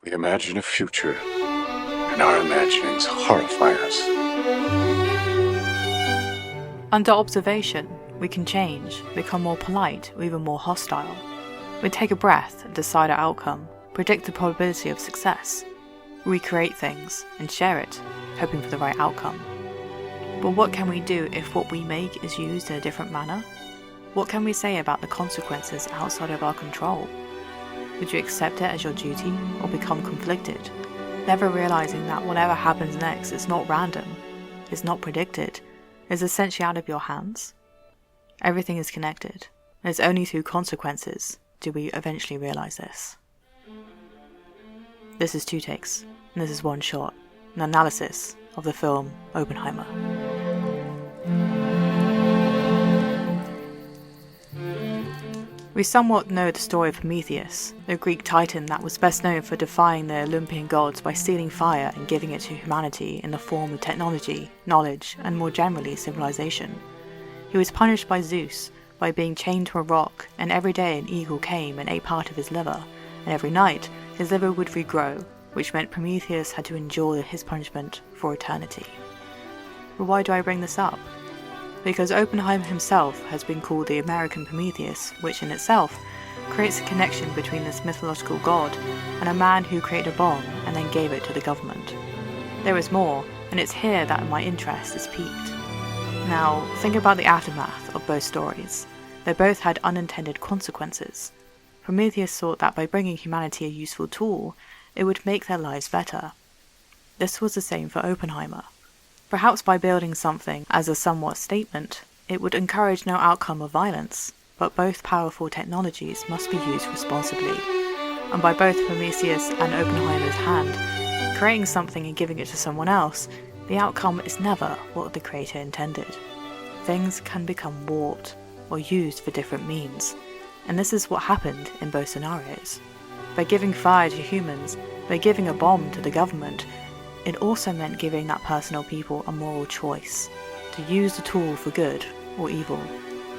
We imagine a future, and our imaginings horrify us. Under observation, we can change, become more polite, or even more hostile. We take a breath and decide our outcome, predict the probability of success, recreate things, and share it, hoping for the right outcome. But what can we do if what we make is used in a different manner? What can we say about the consequences outside of our control? Would you accept it as your duty, or become conflicted, never realizing that whatever happens next is not random, is not predicted, is essentially out of your hands? Everything is connected, and it's only through consequences do we eventually realize this. This is 2 takes, and this is 1 shot, an analysis of the film Oppenheimer. We somewhat know the story of Prometheus, the Greek titan that was best known for defying the Olympian gods by stealing fire and giving it to humanity in the form of technology, knowledge, and more generally civilization. He was punished by Zeus by being chained to a rock, and every day an eagle came and ate part of his liver, and every night his liver would regrow, which meant Prometheus had to endure his punishment for eternity. But why do I bring this up? Because Oppenheimer himself has been called the American Prometheus, which in itself creates a connection between this mythological god and a man who created a bomb and then gave it to the government. There is more, and it's here that my interest is piqued. Now, think about the aftermath of both stories. They both had unintended consequences. Prometheus thought that by bringing humanity a useful tool, it would make their lives better. This was the same for Oppenheimer. Perhaps by building something as a somewhat statement, it would encourage no outcome of violence, but both powerful technologies must be used responsibly. And by both Prometheus and Oppenheimer's hand, creating something and giving it to someone else, the outcome is never what the creator intended. Things can become warped, or used for different means, and this is what happened in both scenarios. By giving fire to humans, by giving a bomb to the government, it also meant giving that person or people a moral choice, to use the tool for good or evil,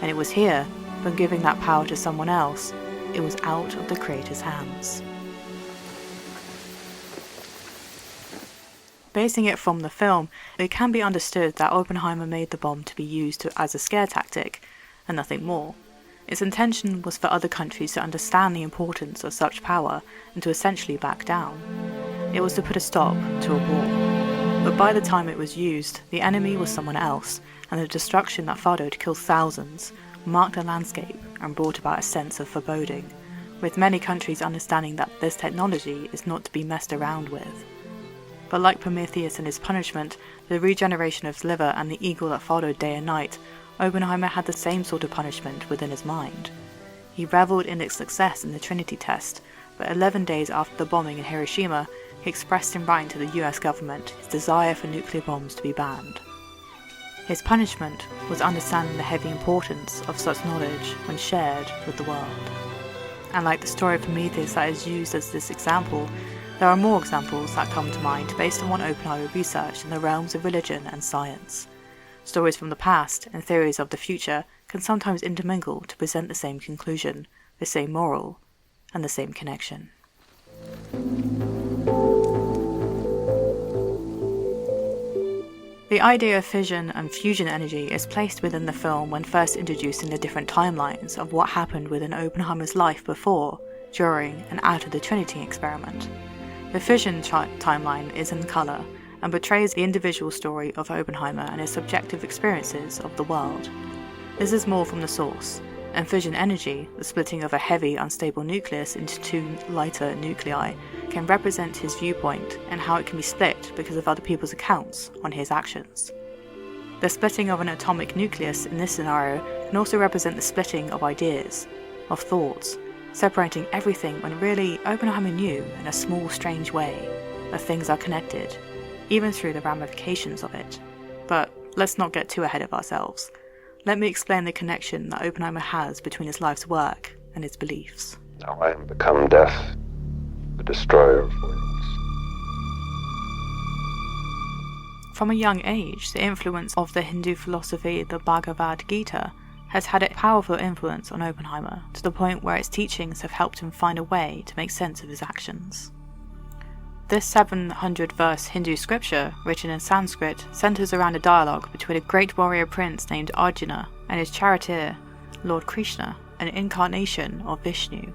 and it was here, from giving that power to someone else, it was out of the creator's hands. Basing it from the film, it can be understood that Oppenheimer made the bomb to be used as a scare tactic, and nothing more. Its intention was for other countries to understand the importance of such power and to essentially back down. It was to put a stop to a war. But by the time it was used, the enemy was someone else, and the destruction that followed killed thousands, marked the landscape, and brought about a sense of foreboding, with many countries understanding that this technology is not to be messed around with. But like Prometheus and his punishment, the regeneration of his liver and the eagle that followed day and night, Oppenheimer had the same sort of punishment within his mind. He reveled in its success in the Trinity test, but 11 days after the bombing in Hiroshima, he expressed in writing to the US government his desire for nuclear bombs to be banned. His punishment was understanding the heavy importance of such knowledge when shared with the world. And like the story of Prometheus that is used as this example, there are more examples that come to mind based on what Oppenheimer researched in the realms of religion and science. Stories from the past and theories of the future can sometimes intermingle to present the same conclusion, the same moral, and the same connection. The idea of fission and fusion energy is placed within the film when first introducing the different timelines of what happened within Oppenheimer's life before, during, and after the Trinity experiment. The fission timeline is in colour and portrays the individual story of Oppenheimer and his subjective experiences of the world. This is more from the source, and fission energy, the splitting of a heavy, unstable nucleus into 2 lighter nuclei, can represent his viewpoint and how it can be split because of other people's accounts on his actions. The splitting of an atomic nucleus in this scenario can also represent the splitting of ideas, of thoughts, separating everything when really Oppenheimer knew in a small, strange way that things are connected, even through the ramifications of it. But let's not get too ahead of ourselves. Let me explain the connection that Oppenheimer has between his life's work and his beliefs. Now I am become death, the destroyer of worlds. From a young age, the influence of the Hindu philosophy, the Bhagavad Gita, has had a powerful influence on Oppenheimer, to the point where its teachings have helped him find a way to make sense of his actions. This 700-verse Hindu scripture, written in Sanskrit, centers around a dialogue between a great warrior prince named Arjuna and his charioteer, Lord Krishna, an incarnation of Vishnu.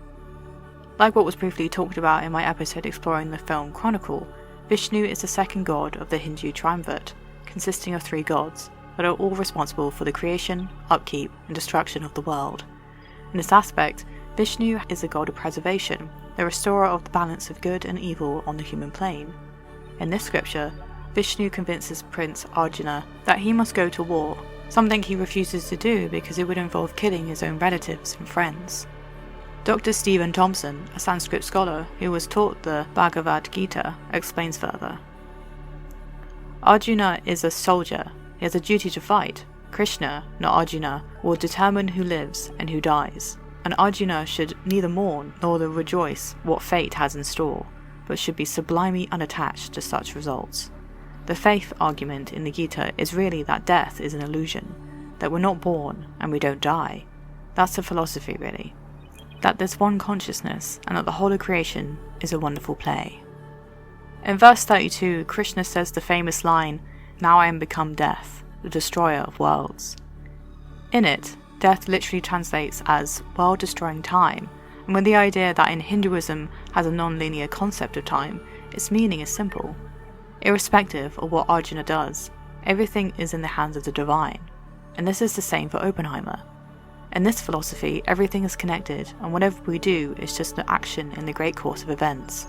Like what was briefly talked about in my episode exploring the film Chronicle, Vishnu is the second god of the Hindu triumvirate, consisting of 3 gods, that are all responsible for the creation, upkeep, and destruction of the world. In this aspect, Vishnu is the god of preservation, the restorer of the balance of good and evil on the human plane. In this scripture, Vishnu convinces Prince Arjuna that he must go to war, something he refuses to do because it would involve killing his own relatives and friends. Dr. Stephen Thompson, a Sanskrit scholar who was taught the Bhagavad Gita, explains further. Arjuna is a soldier. He has a duty to fight. Krishna, not Arjuna, will determine who lives and who dies, and Arjuna should neither mourn nor rejoice what fate has in store, but should be sublimely unattached to such results. The faith argument in the Gita is really that death is an illusion, that we're not born and we don't die. That's the philosophy, really. That there's one consciousness and that the whole of creation is a wonderful play. In verse 32, Krishna says the famous line, "Now I am become death, the destroyer of worlds." In it, death literally translates as world-destroying time, and with the idea that in Hinduism has a non-linear concept of time, its meaning is simple. Irrespective of what Arjuna does, everything is in the hands of the divine, and this is the same for Oppenheimer. In this philosophy, everything is connected, and whatever we do is just an action in the great course of events.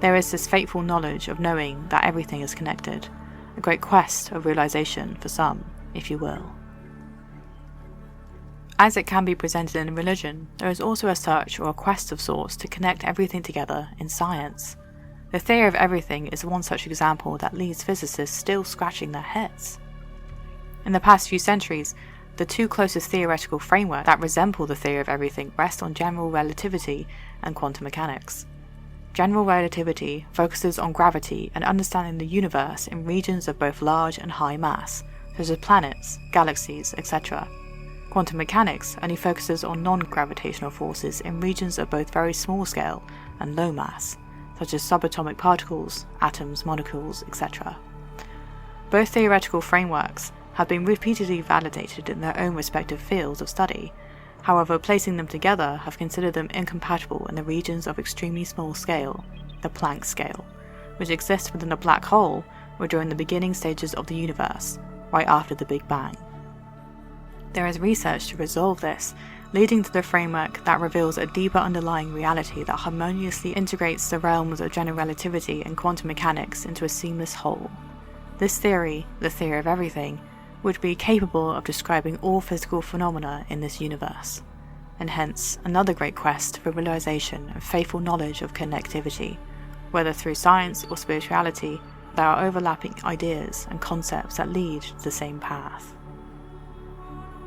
There is this fateful knowledge of knowing that everything is connected, a great quest of realization for some, if you will. As it can be presented in religion, there is also a search or a quest of sorts to connect everything together in science. The theory of everything is one such example that leaves physicists still scratching their heads. In the past few centuries, the 2 closest theoretical frameworks that resemble the theory of everything rest on general relativity and quantum mechanics. General relativity focuses on gravity and understanding the universe in regions of both large and high mass, such as planets, galaxies, etc. Quantum mechanics only focuses on non-gravitational forces in regions of both very small scale and low mass, such as subatomic particles, atoms, molecules, etc. Both theoretical frameworks have been repeatedly validated in their own respective fields of study. However, placing them together have considered them incompatible in the regions of extremely small scale, the Planck scale, which exists within a black hole or during the beginning stages of the universe, right after the Big Bang. There is research to resolve this, leading to the framework that reveals a deeper underlying reality that harmoniously integrates the realms of general relativity and quantum mechanics into a seamless whole. This theory, the theory of everything, would be capable of describing all physical phenomena in this universe, and hence another great quest for realization and faithful knowledge of connectivity, whether through science or spirituality. There are overlapping ideas and concepts that lead to the same path.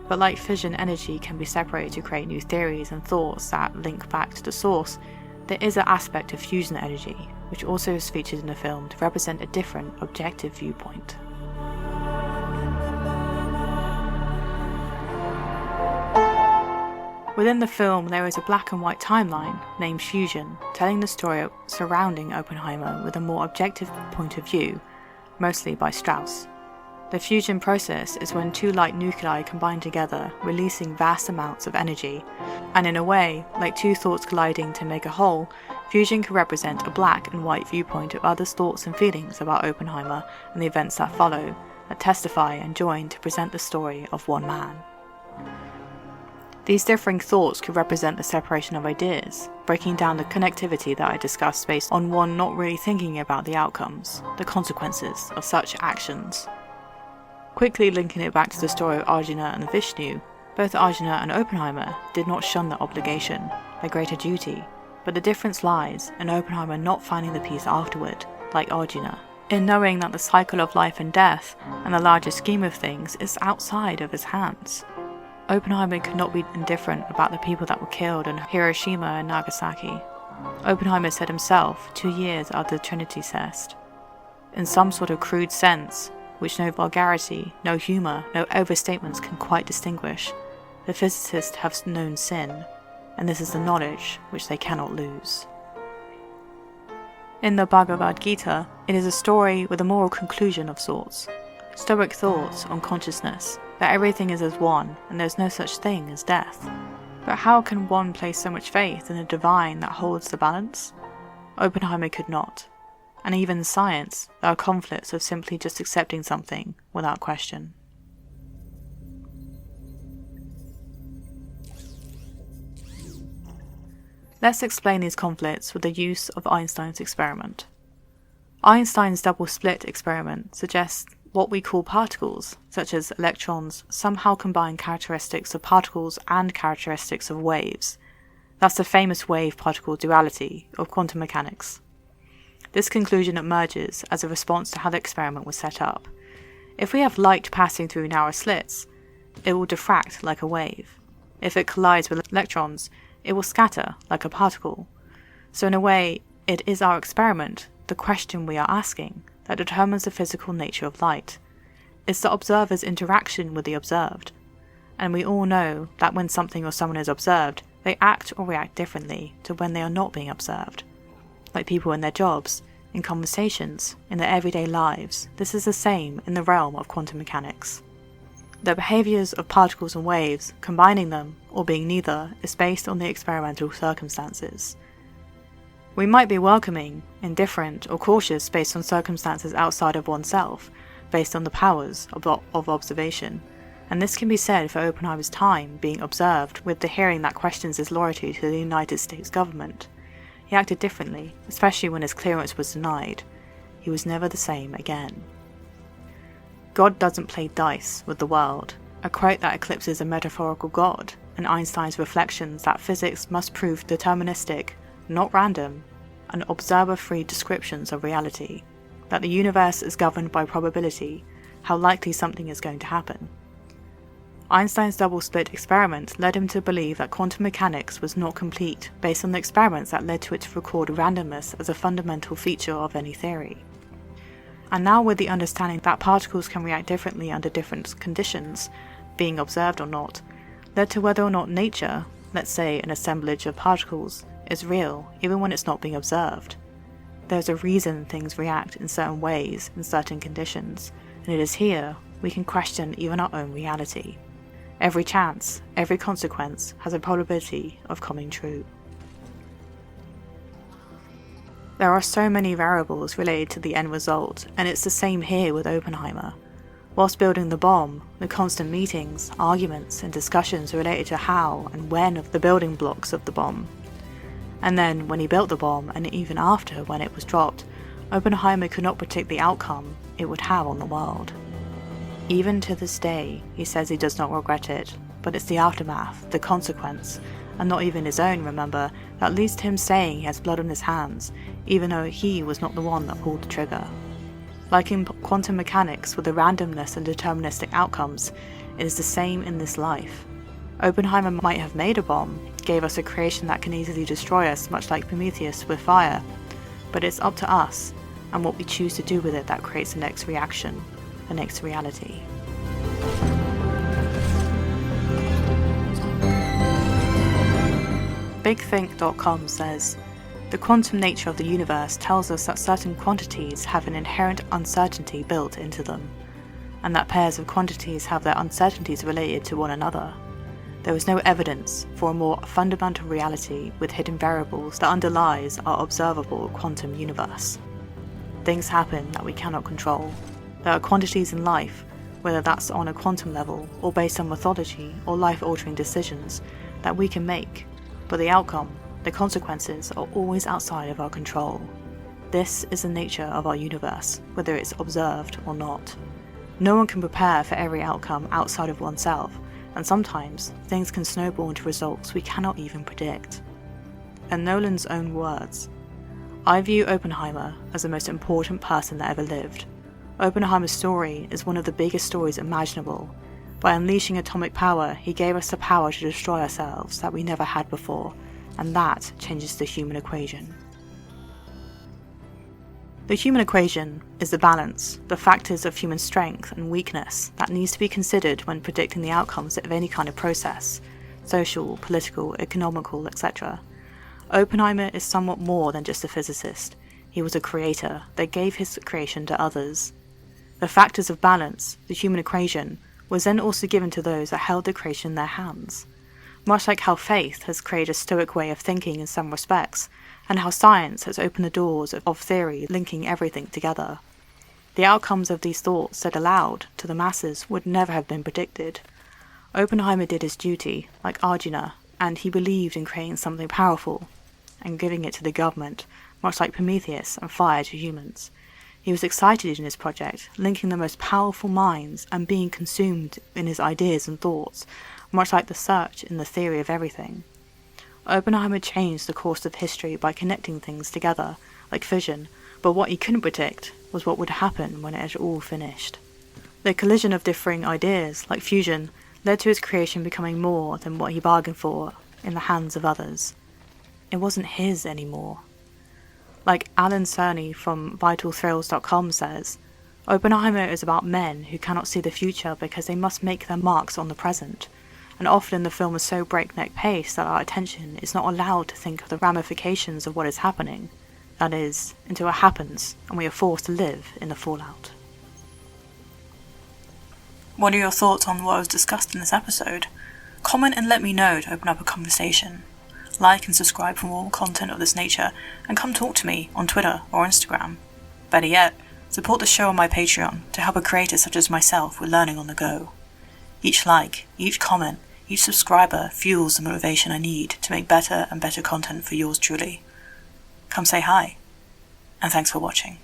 But like fission energy can be separated to create new theories and thoughts that link back to the source, there is an aspect of fusion energy, which also is featured in the film to represent a different, objective viewpoint. Within the film, there is a black and white timeline named Fusion, telling the story surrounding Oppenheimer with a more objective point of view, mostly by Strauss. The fusion process is when 2 light nuclei combine together, releasing vast amounts of energy, and in a way, like 2 thoughts colliding to make a whole, fusion can represent a black and white viewpoint of others' thoughts and feelings about Oppenheimer and the events that follow, that testify and join to present the story of one man. These differing thoughts could represent the separation of ideas, breaking down the connectivity that I discussed based on one not really thinking about the outcomes, the consequences of such actions. Quickly linking it back to the story of Arjuna and Vishnu, both Arjuna and Oppenheimer did not shun their obligation, their greater duty, but the difference lies in Oppenheimer not finding the peace afterward, like Arjuna, in knowing that the cycle of life and death and the larger scheme of things is outside of his hands. Oppenheimer could not be indifferent about the people that were killed in Hiroshima and Nagasaki. Oppenheimer said himself 2 years after the Trinity test. In some sort of crude sense, which no vulgarity, no humour, no overstatements can quite distinguish, the physicists have known sin, and this is the knowledge which they cannot lose. In the Bhagavad Gita, it is a story with a moral conclusion of sorts. Stoic thoughts on consciousness, that everything is as one and there's no such thing as death. But how can one place so much faith in a divine that holds the balance? Oppenheimer could not. And even in science, there are conflicts of simply just accepting something without question. Let's explain these conflicts with the use of Einstein's experiment. Einstein's double-slit experiment suggests what we call particles, such as electrons, somehow combine characteristics of particles and characteristics of waves. That's the famous wave-particle duality of quantum mechanics. This conclusion emerges as a response to how the experiment was set up. If we have light passing through narrow slits, it will diffract like a wave. If it collides with electrons, it will scatter like a particle. So in a way, it is our experiment, the question we are asking, that determines the physical nature of light. It's the observer's interaction with the observed. And we all know that when something or someone is observed, they act or react differently to when they are not being observed. Like people in their jobs, in conversations, in their everyday lives, this is the same in the realm of quantum mechanics. The behaviours of particles and waves, combining them, or being neither, is based on the experimental circumstances. We might be welcoming, indifferent, or cautious based on circumstances outside of oneself, based on the powers of observation, and this can be said for Oppenheimer's time being observed with the hearing that questions his loyalty to the United States government. He acted differently, especially when his clearance was denied. He was never the same again. God doesn't play dice with the world, a quote that eclipses a metaphorical God, and Einstein's reflections that physics must prove deterministic, not random, and observer-free descriptions of reality, that the universe is governed by probability, how likely something is going to happen. Einstein's double-slit experiment led him to believe that quantum mechanics was not complete based on the experiments that led to it to record randomness as a fundamental feature of any theory. And now with the understanding that particles can react differently under different conditions, being observed or not, led to whether or not nature, let's say an assemblage of particles, is real even when it's not being observed. There's a reason things react in certain ways in certain conditions, and it is here we can question even our own reality. Every chance, every consequence has a probability of coming true. There are so many variables related to the end result, and it's the same here with Oppenheimer. Whilst building the bomb, the constant meetings, arguments, and discussions related to how and when of the building blocks of the bomb. And then, when he built the bomb, and even after when it was dropped, Oppenheimer could not predict the outcome it would have on the world. Even to this day, he says he does not regret it, but it's the aftermath, the consequence, and not even his own, remember, that leads to him saying he has blood on his hands, even though he was not the one that pulled the trigger. Like in quantum mechanics with the randomness and deterministic outcomes, it is the same in this life. Oppenheimer might have made a bomb, gave us a creation that can easily destroy us, much like Prometheus with fire, but it's up to us, and what we choose to do with it that creates the next reaction, the next reality. BigThink.com says, the quantum nature of the universe tells us that certain quantities have an inherent uncertainty built into them, and that pairs of quantities have their uncertainties related to one another. There is no evidence for a more fundamental reality with hidden variables that underlies our observable quantum universe. Things happen that we cannot control. There are quantities in life, whether that's on a quantum level or based on mythology or life-altering decisions, that we can make, but the outcome, the consequences, are always outside of our control. This is the nature of our universe, whether it's observed or not. No one can prepare for every outcome outside of oneself, and sometimes things can snowball into results we cannot even predict. In Nolan's own words, I view Oppenheimer as the most important person that ever lived. Oppenheimer's story is one of the biggest stories imaginable. By unleashing atomic power, he gave us the power to destroy ourselves that we never had before, and that changes the human equation. The human equation is the balance, the factors of human strength and weakness that needs to be considered when predicting the outcomes of any kind of process, social, political, economical, etc. Oppenheimer is somewhat more than just a physicist. He was a creator that gave his creation to others. The factors of balance, the human equation, was then also given to those that held the creation in their hands. Much like how faith has created a stoic way of thinking in some respects, and how science has opened the doors of theory linking everything together. The outcomes of these thoughts said aloud to the masses would never have been predicted. Oppenheimer did his duty, like Arjuna, and he believed in creating something powerful, and giving it to the government, much like Prometheus and fire to humans. He was excited in his project, linking the most powerful minds and being consumed in his ideas and thoughts, much like the search in the theory of everything. Oppenheimer changed the course of history by connecting things together, like fission, but what he couldn't predict was what would happen when it had all finished. The collision of differing ideas, like fusion, led to his creation becoming more than what he bargained for in the hands of others. It wasn't his anymore. Like Alan Cerny from VitalThrills.com says, Oppenheimer is about men who cannot see the future because they must make their marks on the present, and often the film is so breakneck paced that our attention is not allowed to think of the ramifications of what is happening, that is, until it happens and we are forced to live in the fallout. What are your thoughts on what was discussed in this episode? Comment and let me know to open up a conversation. Like and subscribe for more content of this nature, and come talk to me on Twitter or Instagram. Better yet, support the show on my Patreon to help a creator such as myself with learning on the go. Each like, each comment, each subscriber fuels the motivation I need to make better and better content for yours truly. Come say hi, and thanks for watching.